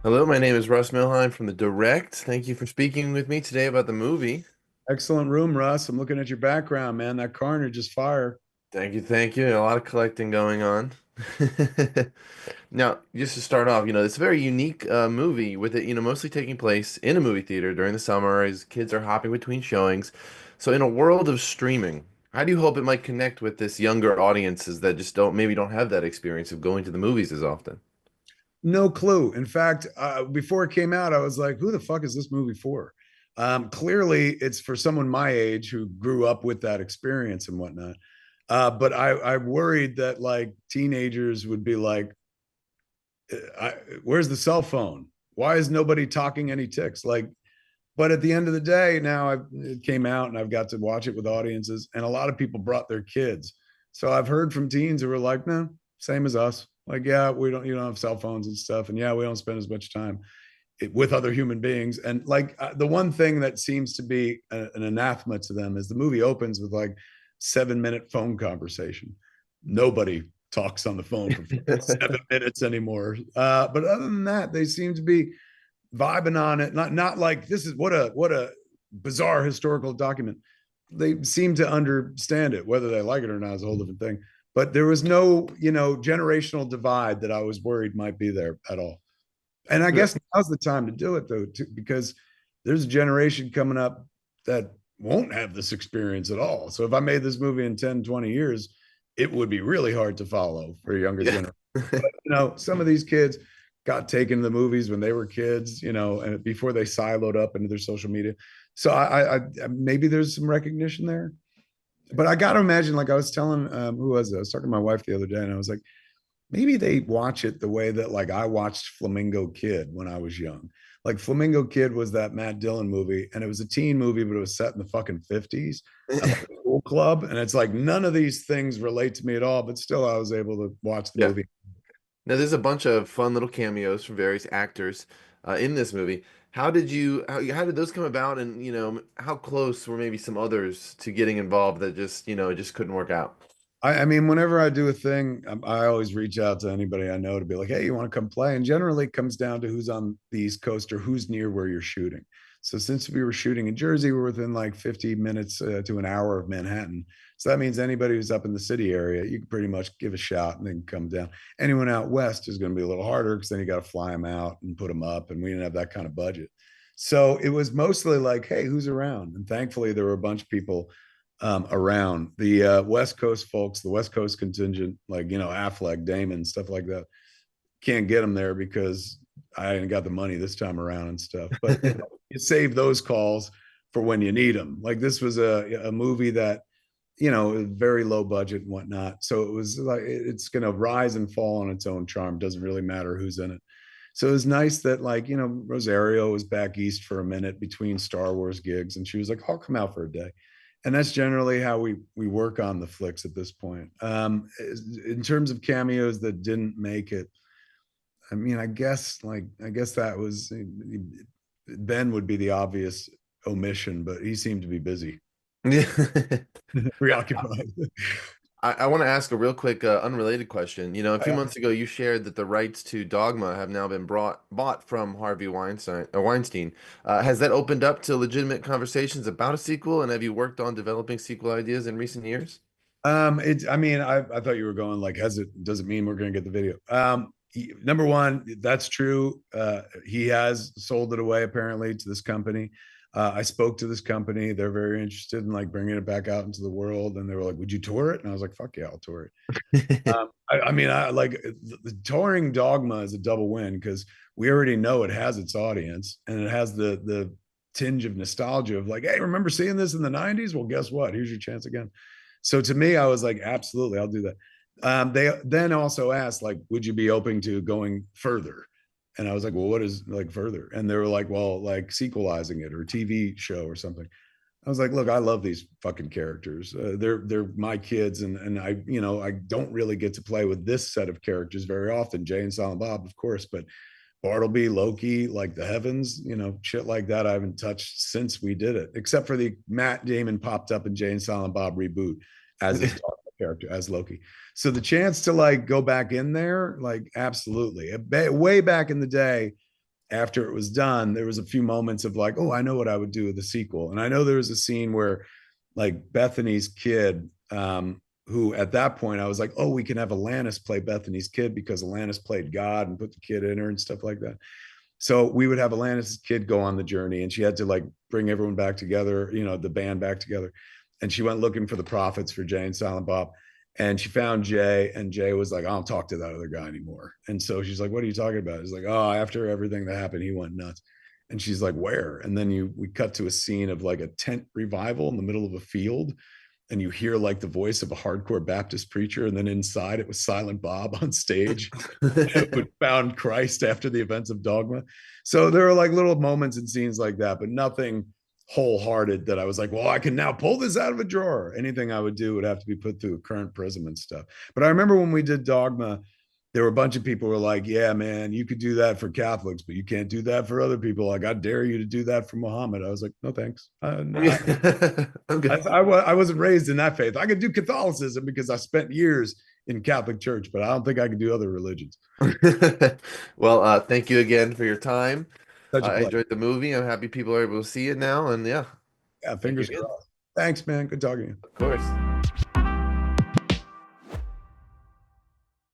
Hello, my name is Russ Milheim from the Direct. Thank you for speaking with me today about the movie. Excellent room, Russ. I'm looking at your background, man. That carnage is fire. Thank you, thank you. A lot of collecting going on. Now, just to start off, it's a very unique movie with it, mostly taking place in a movie theater during the summer as kids are hopping between showings. So, in a world of streaming, how do you hope it might connect with this younger audiences that just don't have that experience of going to the movies as often? No clue. In fact, before it came out, I was like, who the fuck is this movie for? Clearly, it's for someone my age who grew up with that experience and whatnot. But I worried that like teenagers would be like, where's the cell phone? Why is nobody talking any ticks? Like, but at the end of the day, it came out and I've got to watch it with audiences, and a lot of people brought their kids. So I've heard from teens who were like, "No, same as us. Like, yeah, you don't have cell phones and stuff, and yeah, we don't spend as much time with other human beings." And like the one thing that seems to be an anathema to them is the movie opens with like 7 minute phone conversation. Nobody talks on the phone for 7 minutes anymore. But other than that, they seem to be vibing on it. Not like this is what a bizarre historical document. They seem to understand it. Whether they like it or not is a whole different thing. But there was no, generational divide that I was worried might be there at all. And I guess now's the time to do it though, too, because there's a generation coming up that won't have this experience at all. So if I made this movie in 10, 20 years, it would be really hard to follow for a younger Yeah. generation. But some of these kids got taken to the movies when they were kids, and before they siloed up into their social media. So I maybe there's some recognition there. But I got to imagine, like I was telling, who was it? I was talking to my wife the other day, and I was like, maybe they watch it the way that like I watched Flamingo Kid when I was young. Like Flamingo Kid was that Matt Dillon movie, and it was a teen movie, but it was set in the fucking 50s at like a school club. And it's like none of these things relate to me at all, but still I was able to watch the Yeah. movie. Now, there's a bunch of fun little cameos from various actors in this movie. How did those come about, and how close were maybe some others to getting involved that just it just couldn't work out? I mean, whenever I do a thing, I always reach out to anybody I know to be like, hey, you want to come play? And generally it comes down to who's on the East Coast or who's near where you're shooting. So since we were shooting in Jersey, we're within like 50 minutes to an hour of Manhattan. So that means anybody who's up in the city area, you can pretty much give a shot and then come down. Anyone out west is going to be a little harder because then you got to fly them out and put them up. And we didn't have that kind of budget. So it was mostly like, hey, who's around? And thankfully, there were a bunch of people around the West Coast folks, the West Coast contingent, like Affleck, Damon, stuff like that. Can't get them there because I ain't got the money this time around and stuff. But you save those calls for when you need them. Like this was a movie that very low budget and whatnot. So it was like it's going to rise and fall on its own charm. Doesn't really matter who's in it. So it was nice that like Rosario was back east for a minute between Star Wars gigs, and she was like, "I'll come out for a day." And that's generally how we work on the flicks at this point. In terms of cameos that didn't make it, I mean, I guess that was Ben would be the obvious omission, but he seemed to be busy, Yeah. preoccupied. I want to ask a real quick, unrelated question. A few months ago, you shared that the rights to Dogma have now been bought from Harvey Weinstein. Has that opened up to legitimate conversations about a sequel? And have you worked on developing sequel ideas in recent years? It's. I mean, I thought you were going like, has it? Does it mean we're going to get the video? Number one, that's true. He has sold it away apparently to this company. I spoke to this company. They're very interested in like bringing it back out into the world, and they were like, "Would you tour it?" And I was like, "Fuck yeah, I'll tour it." I mean, I like the touring Dogma is a double win because we already know it has its audience and it has the tinge of nostalgia of like, hey, remember seeing this in the '90s? Well, guess what? Here's your chance again. So to me, I was like, absolutely, I'll do that. They then also asked, like, would you be open to going further? And I was like, well, what is like further? And they were like, well, like sequelizing it or TV show or something. I was like, look, I love these fucking characters. They're my kids, and I don't really get to play with this set of characters very often. Jay and Silent Bob, of course, but Bartleby, Loki, like the Heavens, shit like that. I haven't touched since we did it, except for the Matt Damon popped up in Jay and Silent Bob reboot as his character as Loki. So the chance to like go back in there, like absolutely, way back in the day, after it was done, there was a few moments of like, oh, I know what I would do with the sequel. And I know there was a scene where like Bethany's kid, who at that point I was like, oh, we can have Alanis play Bethany's kid because Alanis played God and put the kid in her and stuff like that. So we would have Alanis's kid go on the journey, and she had to like bring everyone back together, the band back together. And she went looking for the prophets for Jay and Silent Bob. And she found Jay, and Jay was like, I don't talk to that other guy anymore. And so she's like, what are you talking about? He's like, oh, after everything that happened, he went nuts. And she's like, where? And then we cut to a scene of like a tent revival in the middle of a field, and you hear like the voice of a hardcore Baptist preacher, and then inside it was Silent Bob on stage who found Christ after the events of Dogma. So there are like little moments and scenes like that, but nothing wholehearted that I was like, well, I can now pull this out of a drawer. Anything I would do would have to be put through a current prism and stuff. But I remember when we did Dogma, there were a bunch of people who were like, yeah, man, you could do that for Catholics, but you can't do that for other people. Like, I dare you to do that for Muhammad. I was like, no, thanks. I'm good. I wasn't raised in that faith. I could do Catholicism because I spent years in Catholic Church, but I don't think I could do other religions. Well, thank you again for your time. Such a I pleasure. enjoyed the movie. I'm happy people are able to see it now, and yeah, Yeah, thank you fingers again. crossed. Thanks, man. Good talking to you. Of course.